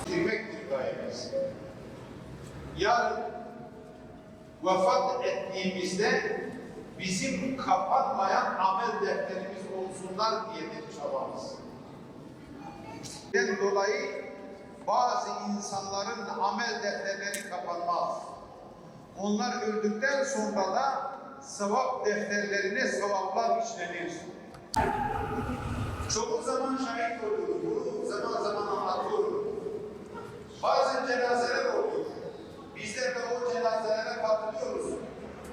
Girmektir gayemiz. Yarın vefat ettiğimizde bizim kapanmayan amel defterimiz olsunlar diyedir çabamız. Dolayı bazı insanların amel defterleri kapanmaz. Onlar öldükten sonra da sevap defterlerine sevaplar işlenir. Çoğu zaman şahit oluyoruz, bunu zaman zaman anlatıyorum. Bazen cenazeler oluyor. Bizler de o cenazelere katılıyoruz.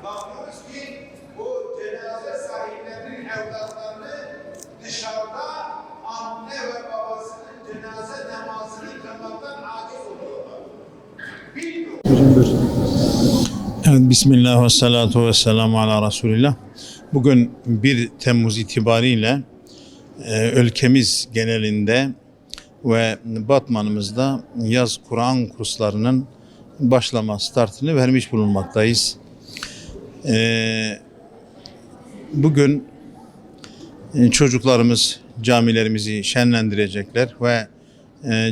Bakıyoruz ki o cenaze sahiplerinin evlatlarını dışarıda anne ve babasının cenaze namazını kılmaktan aciz oluyorlar. Evet, Bismillah ve salatu ve selamu ala Resulillah. Bugün 1 Temmuz itibariyle ülkemiz genelinde ve Batman'ımızda yaz Kur'an kurslarının başlama startını vermiş bulunmaktayız. Bugün çocuklarımız camilerimizi şenlendirecekler ve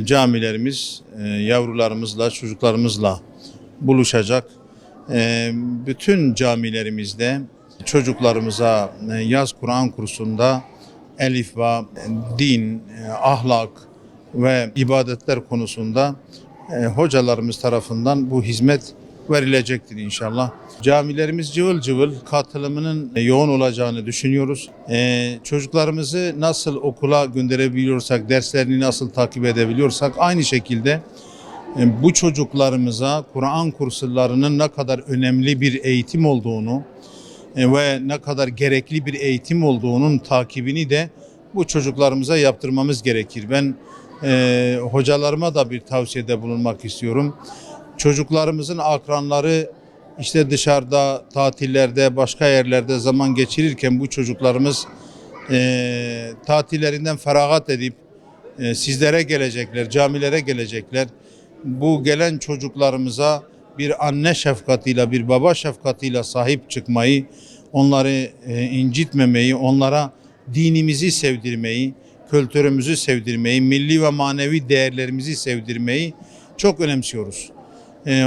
camilerimiz yavrularımızla, çocuklarımızla buluşacak. Bütün camilerimizde çocuklarımıza yaz Kur'an kursunda elifba, din, ahlak ve ibadetler konusunda hocalarımız tarafından bu hizmet verilecektir inşallah. Camilerimiz cıvıl cıvıl, katılımının yoğun olacağını düşünüyoruz. Çocuklarımızı nasıl okula gönderebiliyorsak, derslerini nasıl takip edebiliyorsak aynı şekilde bu çocuklarımıza Kur'an kurslarının ne kadar önemli bir eğitim olduğunu ve ne kadar gerekli bir eğitim olduğunun takibini de bu çocuklarımıza yaptırmamız gerekir. Ben hocalarıma da bir tavsiyede bulunmak istiyorum. Çocuklarımızın akranları işte dışarıda, tatillerde, başka yerlerde zaman geçirirken bu çocuklarımız tatillerinden feragat edip sizlere gelecekler, camilere gelecekler. Bu gelen çocuklarımıza bir anne şefkatiyle, bir baba şefkatiyle sahip çıkmayı, onları incitmemeyi, onlara dinimizi sevdirmeyi, kültürümüzü sevdirmeyi, milli ve manevi değerlerimizi sevdirmeyi çok önemsiyoruz.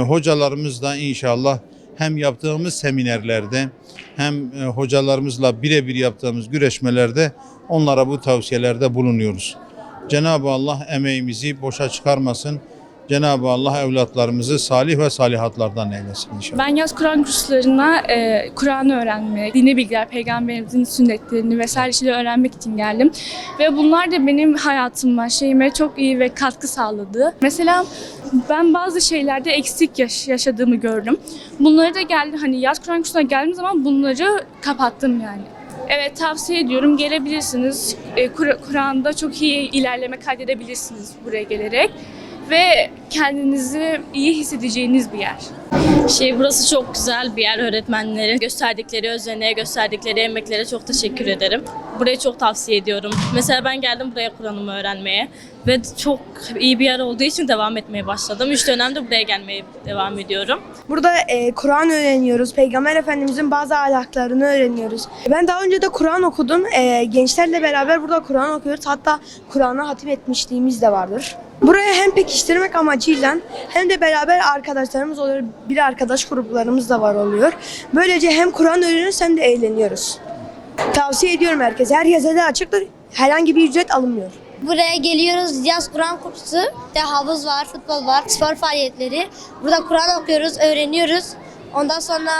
Hocalarımız da inşallah hem yaptığımız seminerlerde hem hocalarımızla birebir yaptığımız güreşmelerde onlara bu tavsiyelerde bulunuyoruz. Cenab-ı Allah emeğimizi boşa çıkarmasın. Cenab-ı Allah evlatlarımızı salih ve salihatlardan eylesin inşallah. Ben yaz Kur'an kurslarına Kur'an'ı öğrenmek, dini bilgiler, peygamberimizin sünnetlerini vesaire şeyleri öğrenmek için geldim. Ve bunlar da benim hayatıma, şeyime çok iyi ve katkı sağladı. Mesela ben bazı şeylerde eksik yaşadığımı gördüm. Bunları da hani yaz Kur'an kursuna geldiğim zaman bunları kapattım yani. Evet, tavsiye ediyorum, gelebilirsiniz. Kur'an'da çok iyi ilerleme kaydedebilirsiniz buraya gelerek. Ve kendinizi iyi hissedeceğiniz bir yer. Burası çok güzel bir yer. Öğretmenlerin gösterdikleri özene, gösterdikleri emeklere çok teşekkür ederim. Burayı çok tavsiye ediyorum. Mesela ben geldim buraya Kur'an'ımı öğrenmeye ve çok iyi bir yer olduğu için devam etmeye başladım. 3 dönemde buraya gelmeye devam ediyorum. Burada Kur'an öğreniyoruz. Peygamber Efendimizin bazı ahlaklarını öğreniyoruz. Ben daha önce de Kur'an okudum. Gençlerle beraber burada Kur'an okuyoruz. Hatta Kur'an'a hatim etmişliğimiz de vardır. Buraya hem pekiştirmek amacıyla hem de beraber arkadaşlarımız oluyor. Bir arkadaş gruplarımız da var oluyor. Böylece hem Kur'an öğreniyoruz hem de eğleniyoruz. Tavsiye ediyorum herkese. Herkese de açıktır. Herhangi bir ücret alınmıyor. Buraya geliyoruz. Yaz Kur'an kursu. İşte havuz var, futbol var, spor faaliyetleri. Burada Kur'an okuyoruz, öğreniyoruz. Ondan sonra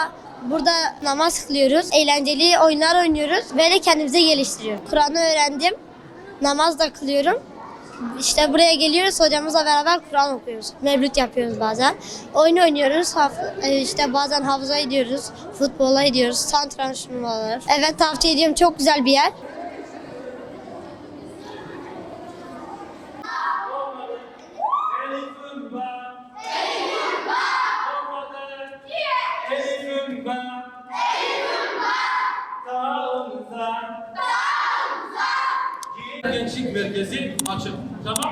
burada namaz kılıyoruz. Eğlenceli oyunlar oynuyoruz. Böyle kendimizi geliştiriyoruz. Kur'an'ı öğrendim. Namaz da kılıyorum. İşte buraya geliyoruz, hocamızla beraber Kur'an okuyoruz. Mevlüt yapıyoruz bazen. Oyun oynuyoruz. İşte bazen havuza gidiyoruz. Futbola gidiyoruz. Satranç turnuvaları. Evet, tavsiye ediyorum. Çok güzel bir yer. Gençlik merkezi açık. Tamam.